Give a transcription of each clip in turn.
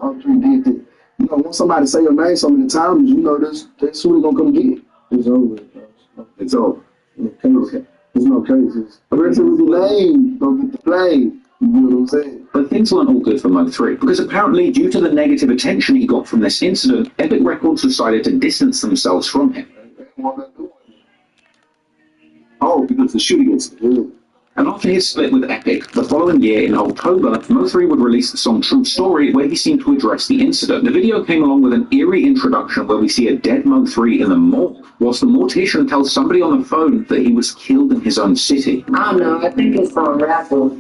Mo3 did that. You know, once somebody say your name so many times, you know that's who they gonna come get. It's over. It's over. Okay. There's no cases. The rest of the name don't get the blame. You know what I'm saying? But things weren't all good for Mo3, because apparently, due to the negative attention he got from this incident, Epic Records decided to distance themselves from him. Oh, because the shooting incident. And after his split with Epic, the following year in October, Mo3 would release the song True Story, where he seemed to address the incident. The video came along with an eerie introduction where we see a dead Mo3 in the morgue, whilst the mortician tells somebody on the phone that he was killed in his own city. I don't know, I think it's some rapper.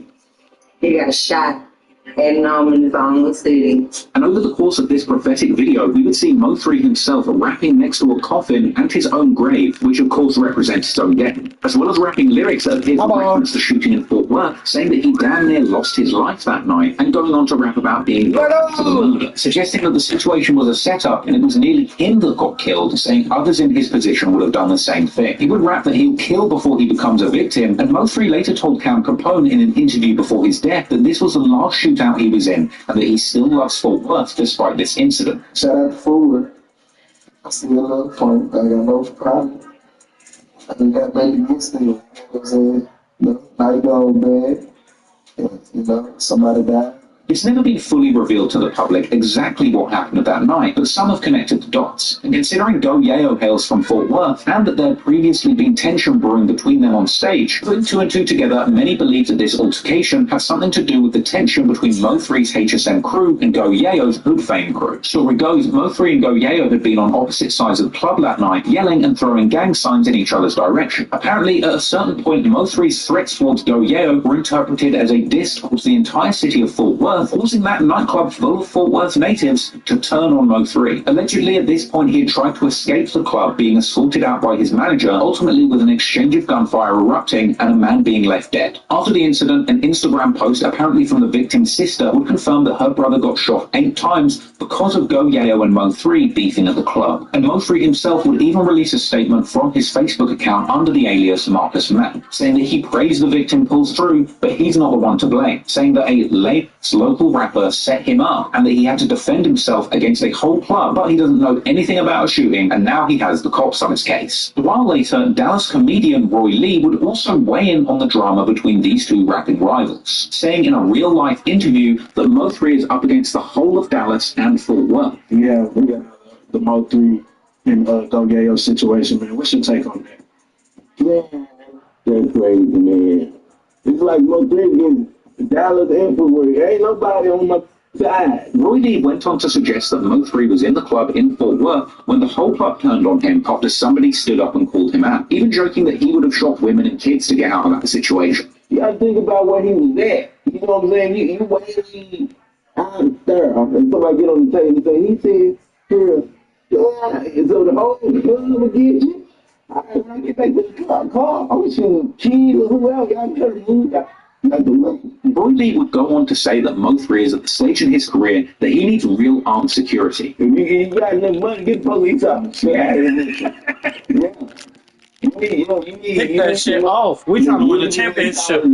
He got shot in his own city. And over the course of this prophetic video, we would see Mo3 himself rapping next to a coffin and his own grave, which of course represents his own death, as well as rapping lyrics that appear to reference the shooting in Fort Worth, saying that he damn near lost his life that night, and going on to rap about being linked to the murder, suggesting that the situation was a setup and it was nearly him that got killed, saying others in his position would have done the same thing. He would rap that he'll kill before he becomes a victim, and Mo3 later told Cam Capone in an interview before his death that this was the last shootout he was in, and that he still loves Fort Worth despite this incident. Shout out to Fort Worth. I see a little fun. I got no problem. I think that made me get still. You know what I'm saying? Night gone bad. You know, somebody died. It's never been fully revealed to the public exactly what happened that night, but some have connected the dots. And considering Go Yayo hails from Fort Worth, and that there had previously been tension brewing between them on stage, putting two and two together, many believe that this altercation had something to do with the tension between Mo3's HSM crew and Go Yayo's Hood Fame crew. Story goes, Mo3 and Go Yayo had been on opposite sides of the club that night, yelling and throwing gang signs in each other's direction. Apparently, at a certain point, Mo3's threats towards Go Yayo were interpreted as a diss towards the entire city of Fort Worth, forcing that nightclub full of Fort Worth natives to turn on Mo3. Allegedly, at this point, he had tried to escape the club, being escorted out by his manager, ultimately with an exchange of gunfire erupting and a man being left dead. After the incident, an Instagram post, apparently from the victim's sister, would confirm that her brother got shot 8 times because of Go Yayo and Mo3 beefing at the club. And Mo3 himself would even release a statement from his Facebook account under the alias Marcus Mann, saying that he prays the victim pulls through, but he's not the one to blame, saying that a late local rapper set him up and that he had to defend himself against a whole club, but he doesn't know anything about a shooting, and now he has the cops on his case. A while later, Dallas comedian Roy Lee would also weigh in on the drama between these two rapping rivals, saying in a real-life interview that Mo3 is up against the whole of Dallas and Fort Worth. Yeah, we got the Mo3 and Go Yayo situation, man. What's your take on that? Man, that's crazy, man. It's like Mo3 getting Dallas everywhere. Ain't nobody on my side. Roy Lee went on to suggest that Mo3 was in the club in Fort Worth when the whole club turned on him after somebody stood up and called him out, even joking that he would have shot women and kids to get out of that situation. You gotta think about where he was at. You know what I'm saying? You way out there. And somebody get on the table and say, he said, here, so the whole club will get you. When I get back to the club, I'm shooting kids or whoever. Y'all better move out. Roy Lee would go on to say that Mo3 is at the stage in his career that he needs real armed security. You got enough money, get the police out. Yeah. Take that shit off. We trying to win a championship.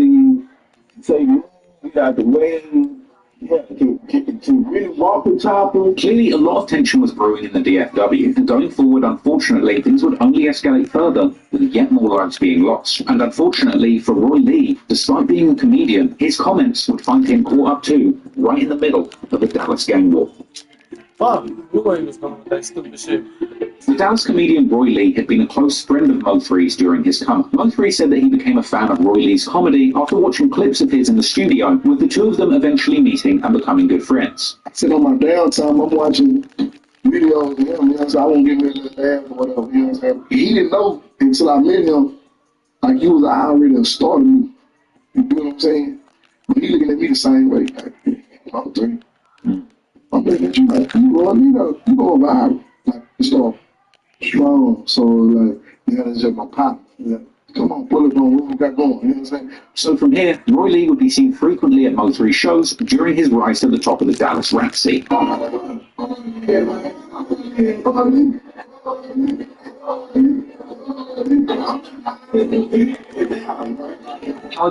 So you got the way to really walk the chopper. Clearly, a lot of tension was brewing in the DFW, and going forward, unfortunately, things would only escalate further with yet more lives being lost. And unfortunately for Roy Lee, despite being a comedian, his comments would find him caught up too, right in the middle of the Dallas gang war. Fuck, you ain't just going with that stupid shit. The Dallas comedian Roy Lee had been a close friend of Mo3's during his come. Mo3 said that he became a fan of Roy Lee's comedy after watching clips of his in the studio, with the two of them eventually meeting and becoming good friends. I sit on my downtime, I'm watching videos of him, you know what I'm saying? I won't give him a laugh or whatever, you know what I'm saying? He didn't know until I met him, like he was already started me. You know what I'm saying? But he looking at me the same way. Like, Mo3. I'm looking at you like, you know, you go viral. Like, it's all strong. So, like, yeah, that's just my pop. Yeah. Come on, pull it on what we got going. You know what I'm saying? So from here, Roy Lee would be seen frequently at Mo3 shows during his rise to the top of the Dallas rap scene. However,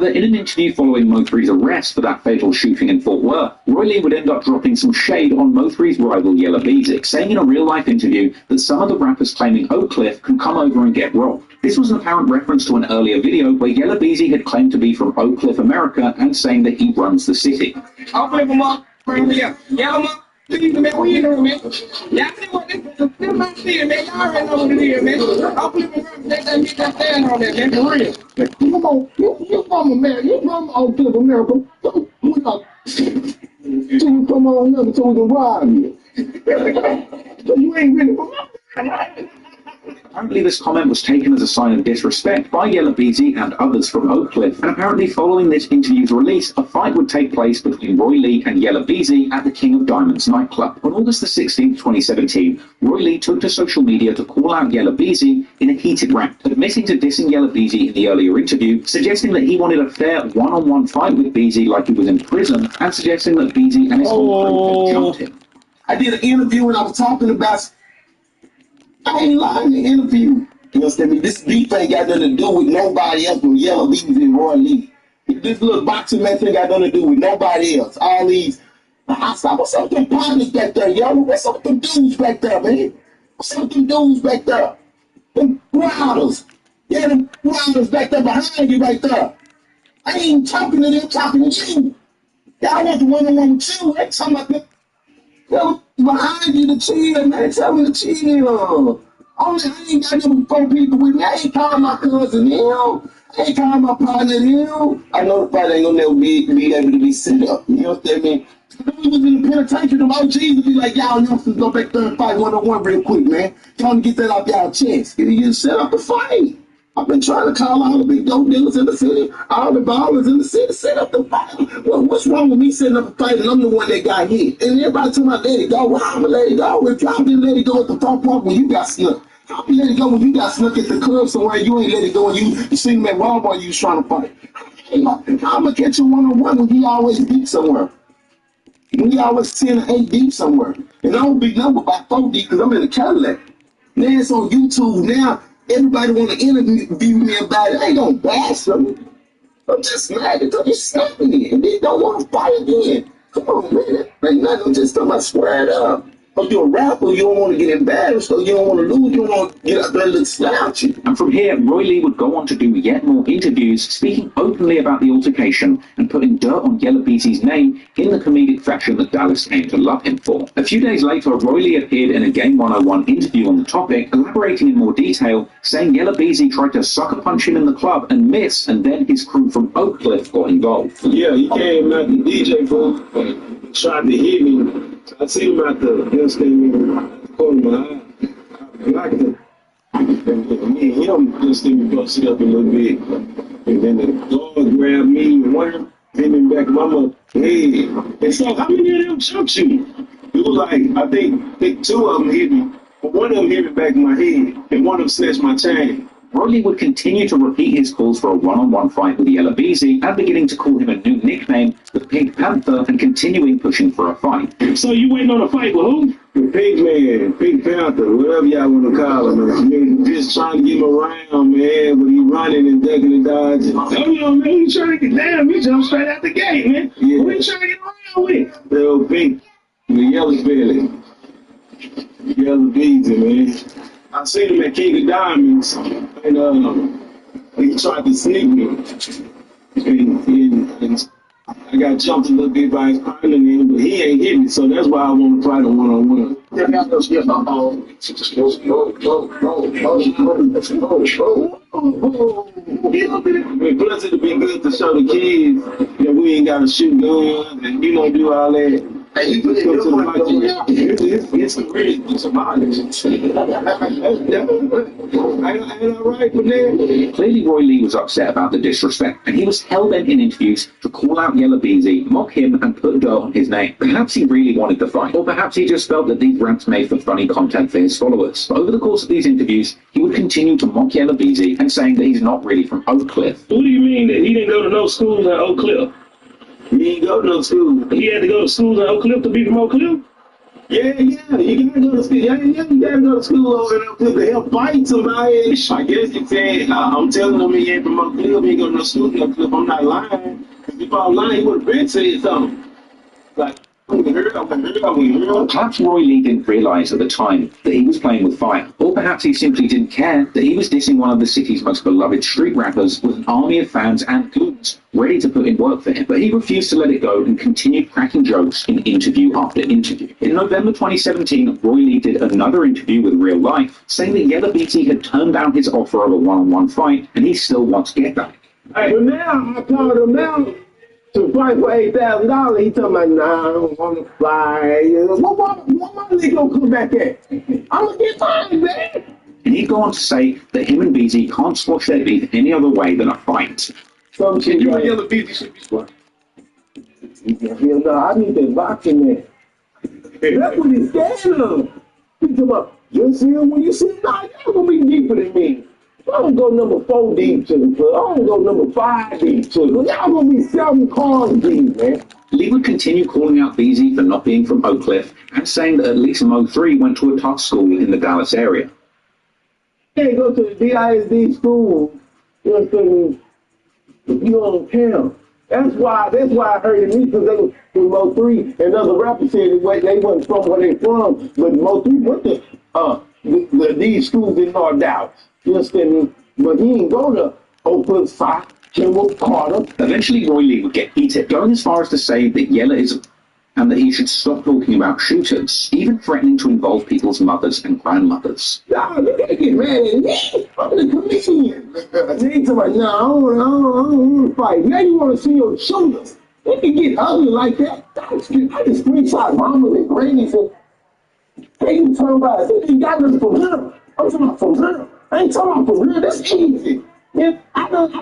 in an interview following Mo3's arrest for that fatal shooting in Fort Worth, Roy Roy Lee would end up dropping some shade on Mo3's rival Yella Beezy, saying in a real-life interview that some of the rappers claiming Oak Cliff can come over and get robbed. This was an apparent reference to an earlier video where Yella Beezy had claimed to be from Oak Cliff, America, and saying that he runs the city. I'll flip them up, bring me up. Yeah, man. Please, man, we in here, man. Y'all see what this my city, man. Y'all already know what it is, man. I'll flip them up, let that meet that stand on that, man, for real. Come on, you from America, you from Oak Cliff, America. So you come on up so we can rob you. So you ain't really from America. Apparently this comment was taken as a sign of disrespect by Yella Beezy and others from Oak Cliff, and apparently following this interview's release, a fight would take place between Roy Lee and Yella Beezy at the King of Diamonds nightclub. On August the 16th, 2017, Roy Lee took to social media to call out Yella Beezy in a heated rant, admitting to dissing Yella Beezy in the earlier interview, suggesting that he wanted a fair one-on-one fight with Beezy like he was in prison, and suggesting that Beezy and his whole crew had jumped him. I did an interview and I was talking about, I ain't lying in the interview. You understand me? This beef ain't got nothing to do with nobody else but Yella Beezy and Roy Lee. This little boxing match ain't got nothing to do with nobody else. All these, I said, what's up with them partners back there, yo? What's up with them dudes back there, man? What's up with them dudes back there? Them routers. Yeah, them routers back there behind you right there. I ain't talking to them, talking to you. Y'all want the one-on-one with you. Ain't talking about them. Yo, behind you to chill, man. Tell me to chill. Only I ain't got them 4 people with me. I ain't calling my cousin him. I ain't calling my partner him. I know the fight ain't gonna never be able to be set up. You know what I mean? If we was in the penitentiary, them OGs would be like, y'all youngsters go back there and fight one-on-one real quick, man. Trying to get that off y'all chest. You set up the fight. I've been trying to call all the big dope dealers in the city, all the ballers in the city, set up the fight. Well, what's wrong with me setting up a fight and I'm the one that got hit? And everybody told me, let it go. Well, I'm going to let it go. If y'all didn't let it go at the front park when you got snuck, how you let it go when you got snuck at the club somewhere? You ain't let it go when you seen me at Walmart you was trying to fight. I'm going to catch you one-on-one when he always deep somewhere. When he always 10 or 8 deep somewhere. And I don't be number by 4 deep because I'm in a Cadillac. Now it's on YouTube now. Everybody want to interview me about it. I ain't gonna bash them. I'm just mad because you snapped me and they don't want to fight again. Come on, man. Ain't nothing. I'm just talking about squared up. If you're a rapper, you don't want to get embarrassed, or you don't want to lose, you don't want to get up there and look slouchy. And from here, Roy Lee would go on to do yet more interviews, speaking openly about the altercation and putting dirt on Yella Beezy's name in the comedic fashion that Dallas came to love him for. A few days later, Roy Lee appeared in a Game 101 interview on the topic, elaborating in more detail, saying Yella Beezy tried to sucker punch him in the club and miss, and then his crew from Oak Cliff got involved. Yeah, he came out the DJ booth and tried to hit me. I see him out the corner of my eye. I blocked him. And me and him just didn't busted up a little bit. And then the dog grabbed me, one hit me back my head. And so how many of them jumped you? It was like, I think 2 of them hit me. But one of them hit me back in my head. And one of them snatched my chain. Roy Lee would continue to repeat his calls for a one-on-one fight with Yella Beezy and beginning to call him a new nickname, the Pink Panther, and continuing pushing for a fight. So you waiting on a fight with who? The Pink Man, Pink Panther, whatever y'all want to call him. I mean, just trying to get him around, man, but he running and ducking and dodging. Oh, no, man, you trying to get down, you jump straight out the gate, man. Yeah. What you trying to get around with? The old Pink, the yellow belly, Yella Beezy, man. I seen him at King of Diamonds, and he tried to sneak me, and I got jumped a little bit by his partner, but he ain't hit me, so that's why I want to fight a one-on-one. Plus it'll be good to show the kids that we ain't got to shoot guns, and you don't do all that. It's about it. Ain't all right for that. Clearly, Roy Lee was upset about the disrespect, and he was hell-bent in interviews to call out Yella Beezy, mock him, and put dirt on his name. Perhaps he really wanted the fight, or perhaps he just felt that these rants made for funny content for his followers. But over the course of these interviews, he would continue to mock Yella Beezy and saying that he's not really from Oak Cliff. What do you mean that he didn't go to no schools at Oak Cliff? He didn't go to no school. He had to go to schools at Oak Cliff to be from Oak Cliff? Yeah, you gotta go to school. You gotta go to school over in Oak Cliff to help fight somebody. I guess he said, I'm telling him he ain't from Oak Cliff, he ain't go to no school in Oak Cliff. I'm not lying. Because if I was lying, he would have been said something. Like, Perhaps Roy Lee didn't realise at the time that he was playing with fire, or perhaps he simply didn't care that he was dissing one of the city's most beloved street rappers with an army of fans and goons ready to put in work for him. But he refused to let it go and continued cracking jokes in interview after interview. In November 2017, Roy Lee did another interview with Real Life, saying that Yella Beezy had turned down his offer of a one-on-one fight and he still wants to get back. Hey, but now I called him out to fight for $8,000. He told me, nah, I don't want to fight. What my nigga gonna come back at? I'm gonna get mine, man. And he'd go on to say that him and Beezy can't squash their beef any other way than a fight. Some shit You like, and Yella Beezy should be squad. hell no, I need that boxing man. That's what he's scared of. He talking about, you see him when you see him, nah, y'all gonna be deeper than me. I don't go number 4 deep to the club. I don't go number 5 deep to the club. Y'all gonna be 7 cars deep, man. Lee would continue calling out Beezy for not being from Oak Cliff and saying that at least Mo3 went to a tough school in the Dallas area. Can't go to the DISD school, you know what I'm saying, if you on town. That's why it hurted me, because they was Mo3 and other rappers said that they wasn't from where they from, but Mo3 went to these schools in North Dallas. You understand me? But he ain't go to Oakland, Fox, Kimball, Carter. Eventually, Roy Lee would get heated, going as far as to say that Yella is and that he should stop talking about shooters, even threatening to involve people's mothers and grandmothers. Nah, you can't get mad at me. I'm the comedian. They talking about, nah, I don't want to fight. Now you want to see your shoulders. They can get ugly like that. I just screenshot mama and granny for. They can turn by. They got nothing from her. I'm talking about from her. I ain't talking about from her. That's easy. Yeah, I just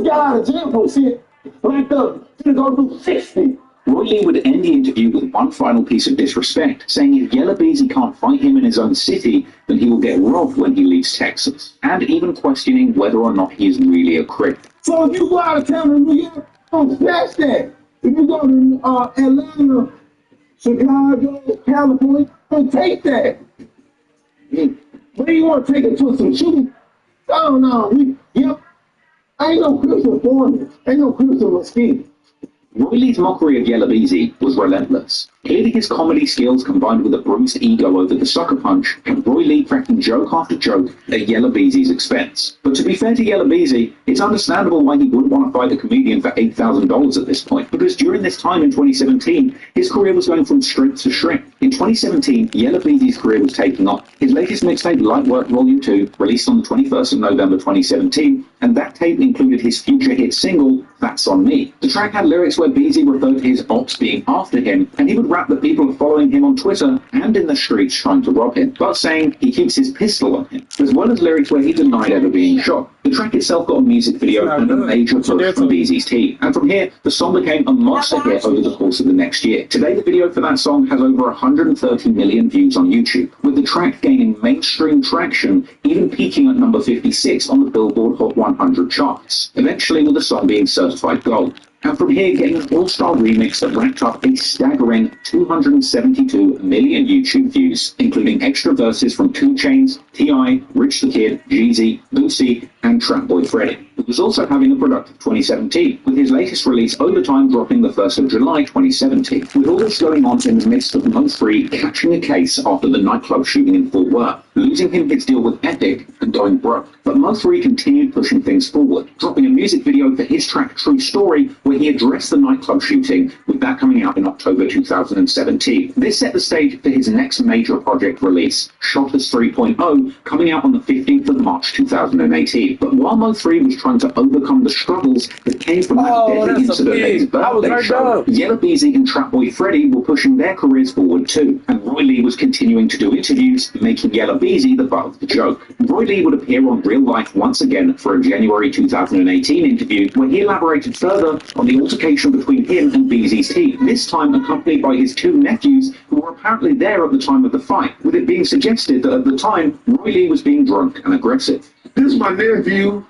got out of jail for shit. Like to go do 60. Roy Lee would end the interview with one final piece of disrespect, saying if Yella Beezy can't fight him in his own city, then he will get robbed when he leaves Texas, and even questioning whether or not he is really a Crip. So if you go out of town in New York, don't smash that. If you go to Atlanta, Chicago, California, don't take that. But you want to take it to some shooting? Oh no, ain't no Christian foreigner, ain't no Christian mosquito. Roy Lee's mockery of Yella Beezy was relentless. Clearly his comedy skills combined with a bruised ego over the sucker punch had Roy Lee cracking joke after joke at Yella Beezy's expense. But to be fair to Yella Beezy, it's understandable why he would want to fight a comedian for $8,000 at this point, because during this time in 2017, his career was going from strength to strength. In 2017, Yella Beezy's career was taking off. His latest mixtape, Light Work Volume 2, released on the 21st of November 2017, and that tape included his future hit single, That's On Me. The track had lyrics where Beezy referred to his ops being after him, and he would rap that people are following him on Twitter and in the streets trying to rob him, but saying he keeps his pistol on him, as well as lyrics where he denied ever being shot. The track itself got a music video and a major push from Beezy's team, and from here, the song became a monster hit over the course of the next year. Today, the video for that song has over 130 million views on YouTube, with the track gaining mainstream traction, even peaking at number 56 on the Billboard Hot 100 charts, eventually with the song being certified gold. And from here, getting an all-star remix that racked up a staggering 272 million YouTube views, including extra verses from 2 Chainz, T.I., Rich the Kid, Jeezy, Boosie, and Trap Boy Freddy. He was also having a productive 2017, with his latest release Overtime dropping the 1st of July 2017. With all this going on in the midst of Mo3 catching a case after the nightclub shooting in Fort Worth, losing him his deal with Epic, and going broke. But Mo3 continued pushing things forward, dropping a music video for his track True Story, where he addressed the nightclub shooting, with that coming out in October 2017. This set the stage for his next major project release, Shotters 3.0, coming out on the 15th of March 2018. But while Mo3 was trying to overcome the struggles that came from that deadly incident at his birthday show, Yella Beezy and Trap Boy Freddy were pushing their careers forward too, and Roy Lee was continuing to do interviews, making Yella Beezy the butt of the joke. Roy Lee would appear on Real Life once again for a January 2018 interview, where he elaborated further on the altercation between him and Beezy's team, this time accompanied by his 2 nephews who were apparently there at the time of the fight, with it being suggested that at the time, Roy Lee was being drunk and aggressive. This is my nephew.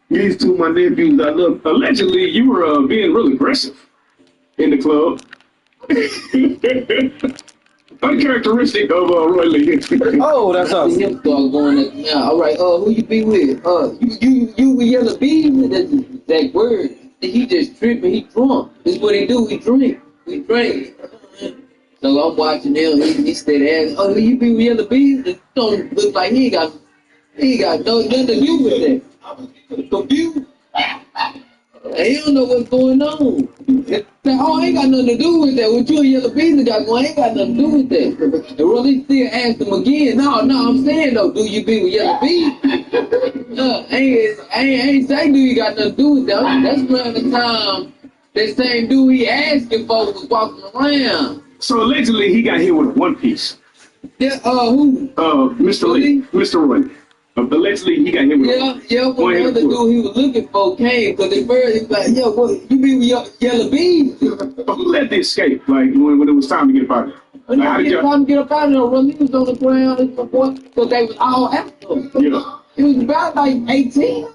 These 2 my nephews I love. Allegedly, you were being real aggressive in the club. Uncharacteristic of Roy Lee. Oh, that's awesome. Him start going at now. All right, who you be with? You with Yella Beezy? That word. He just tripping. He drunk. This is what he do. He drink. We drink. So I'm watching him. He said, "Oh, you be with Yellow Bees? It don't look like he ain't got nothing to do with that. Confused. And he don't know what's going on. Oh, ain't got nothing to do with that. What you and Yellow Bees got going ain't got nothing to do with that." And Rolly still asked him again. No, I'm saying though, do you be with Yellow Bees? I ain't saying do you got nothing to do with that. That's around the time that same dude he asking for was walking around. So allegedly he got hit with one piece. Yeah, who? Mr. Lee. Mr. Roy. Allegedly he got hit with when the other dude he was looking for came, because at first he was like, "Yo, what, you be with Yellow Bees?" Who let the escape? Like when it was time to get out of there? How did time to get up out of there? Rolly was on the ground because they was all after him. Yeah. He was about like 18.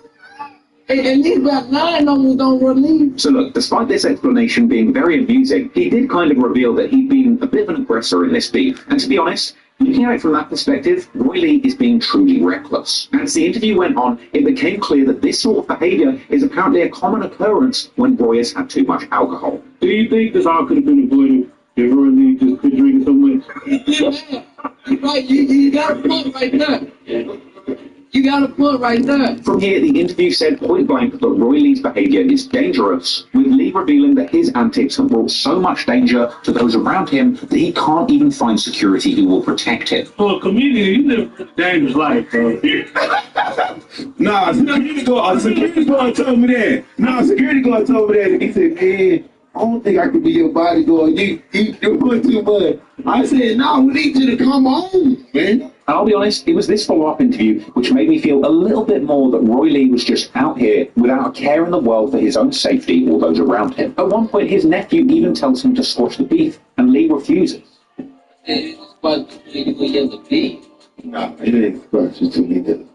At least about 9 of them was on Rolly. So look, despite this explanation being very amusing, he did kind of reveal that he'd been a bit of an aggressor in this beef. And to be honest, looking at it from that perspective, Roy Lee is being truly reckless. As the interview went on, it became clear that this sort of behaviour is apparently a common occurrence when Roy has had too much alcohol. Do you think this all could have been avoided if Roy Lee just quit drinking so much? Right, you got a point right there. You got a point right there. From here, the interview said point blank that Roy Lee's behaviour is dangerous, with Lee revealing that his antics have brought so much danger to those around him that he can't even find security who will protect him. For a comedian, you live a dangerous life, bro. Security guard told me that. Security guard told me that. He said, "Man, I don't think I could be your bodyguard. You're doing too much." I said, "No, we need you to come on, man." I'll be honest, it was this follow-up interview which made me feel a little bit more that Roy Lee was just out here without a care in the world for his own safety or those around him. At one point, his nephew even tells him to squash the beef, and Lee refuses. But you with Yellow Bees. Nah, it ain't squash it to me.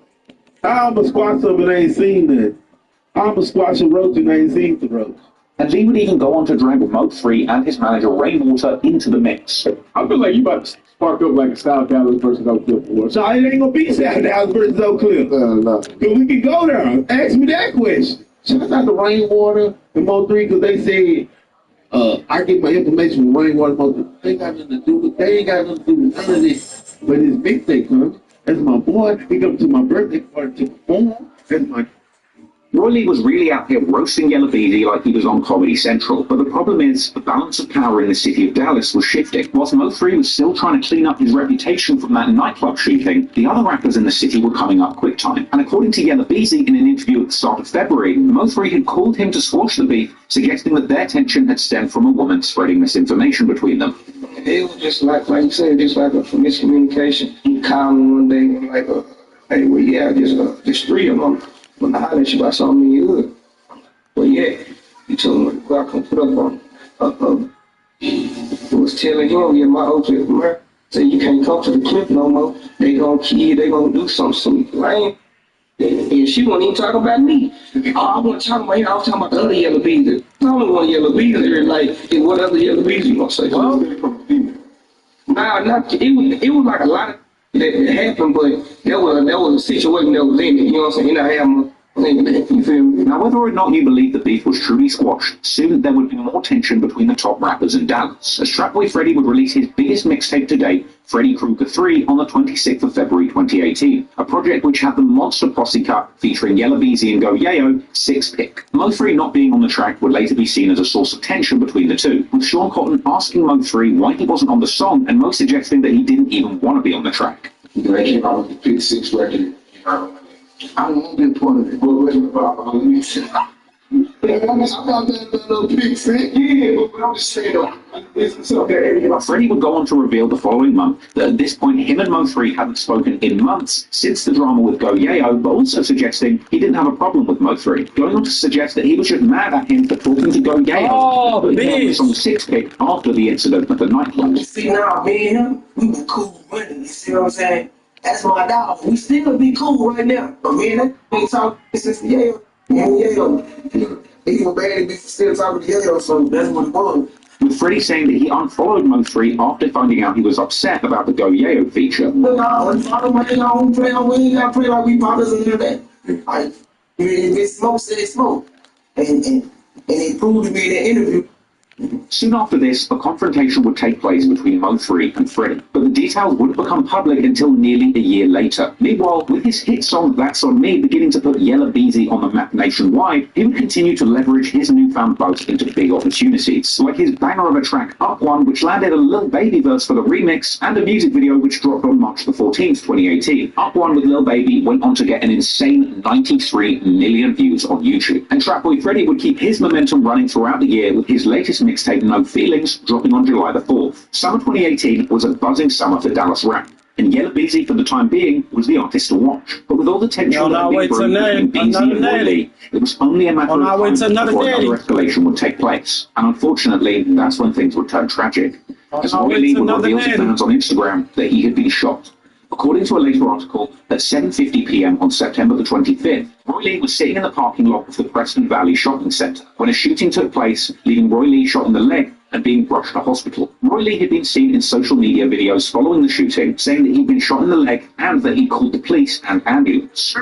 I'm a squash them and I ain't seen that. I'm a squash a roach and I ain't seen the roach. And Lee would even go on to drag Mo3 and his manager Rainwater into the mix. I feel like you about to spark up like a Style Dallas versus Oak Cliff War. So it ain't gonna be South Dallas versus Oak Cliff. No. Cause we can go there. Ask me that question. Shout out to Rainwater and Mo3 because they said I get my information from Rainwater and Mo3. They ain't got nothing to do with none of this. But his big thing comes. That's my boy. He comes to my birthday party to perform. That's my Roy Lee was really out here roasting Yellow Beezy like he was on Comedy Central, but the problem is the balance of power in the city of Dallas was shifting. Whilst Mo3 was still trying to clean up his reputation from that nightclub shooting, the other rappers in the city were coming up quick time. And according to Yellow Beezy in an interview at the start of February, Mo3 had called him to squash the beef, suggesting that their tension had stemmed from a woman spreading misinformation between them. It was just like you said, just like a miscommunication. He called me one day and like, hey, well, yeah, just 3 of them. When I hollered at you about something you would. Well, yeah, he told me to go out and put up on. It was telling him, yeah, my old clip, man, say you can't come to the clip no more. They gonna kill you, they gonna do something lame. And she wasn't even talking about me. I wasn't talking about him, I was talking about the other Yellow Bees. I only one Yellow Bees there, like, what other Yellow Bees you gonna say? Well, nah, it was like a lot of that happened, but that was a situation that was in it, you know what I'm saying? And I have my you feel me? Now, whether or not you believe the beef was truly squashed, soon there would be more tension between the top rappers in Dallas, as Trapboy Freddy would release his biggest mixtape to date, Freddy Krueger 3, on the 26th of February 2018, a project which had the Monster Posse cut featuring Yella Beezy and Go Yayo 6-pick. Mo3 not being on the track would later be seen as a source of tension between the two, with Sean Cotton asking Mo3 why he wasn't on the song and Mo suggesting that he didn't even want to be on the track. They came out with the Pick 6 record. I don't want to be a part of it. But what about me? I'm not that little Pick 6. Yeah, but I'm just saying, it's okay. Freddie would go on to reveal the following month that at this point him and Mo3 hadn't spoken in months since the drama with Go Yayo, but also suggesting he didn't have a problem with Mo3, going on to suggest that he was just mad at him for talking to Go Yayo, but he was on 6-pick after the incident at the nightclub. You see now, me and him, we were cool running, you see what I'm saying? That's my dog. We still be cool right now. But me and that ain't talking since the Yayo. Yayo. He was bad and be still talking to Yayo, so that's what it was. With Freddie saying that he unfollowed Mo3 after finding out he was upset about the Go Yayo feature. Look, I unfollow my nigga, I don't play, we ain't got to play like we brothers and all that. Like, if it's smoke, say it's smoke. And it proved to me in that interview Soon after this, a confrontation would take place between Mo3 and Freddie, but the details wouldn't become public until nearly a year later. Meanwhile, with his hit song That's On Me beginning to put Yella Beezy on the map nationwide, he would continue to leverage his newfound buzz into big opportunities, like his banger of a track Up One, which landed a Lil Baby verse for the remix, and a music video which dropped on March the 14th, 2018. Up One with Lil Baby went on to get an insane 93 million views on YouTube, and Trapboy Freddy would keep his momentum running throughout the year with his latest mixtape No Feelings dropping on July the 4th. Summer 2018 was a buzzing summer for Dallas rap, and Yella Beezy for the time being was the artist to watch. But with all the tension that had been brewing between Beezy and Roy Lee, it was only a matter of time before another escalation would take place. And unfortunately, that's when things would turn tragic, as Roy Lee would reveal to fans on Instagram that he had been shot. According to a later article, at 7:50 p.m. on September the 25th, Roy Lee was sitting in the parking lot of the Preston Valley Shopping Centre when a shooting took place, leaving Roy Lee shot in the leg and being rushed to hospital. Roy Lee had been seen in social media videos following the shooting, saying that he'd been shot in the leg and that he called the police and ambulance.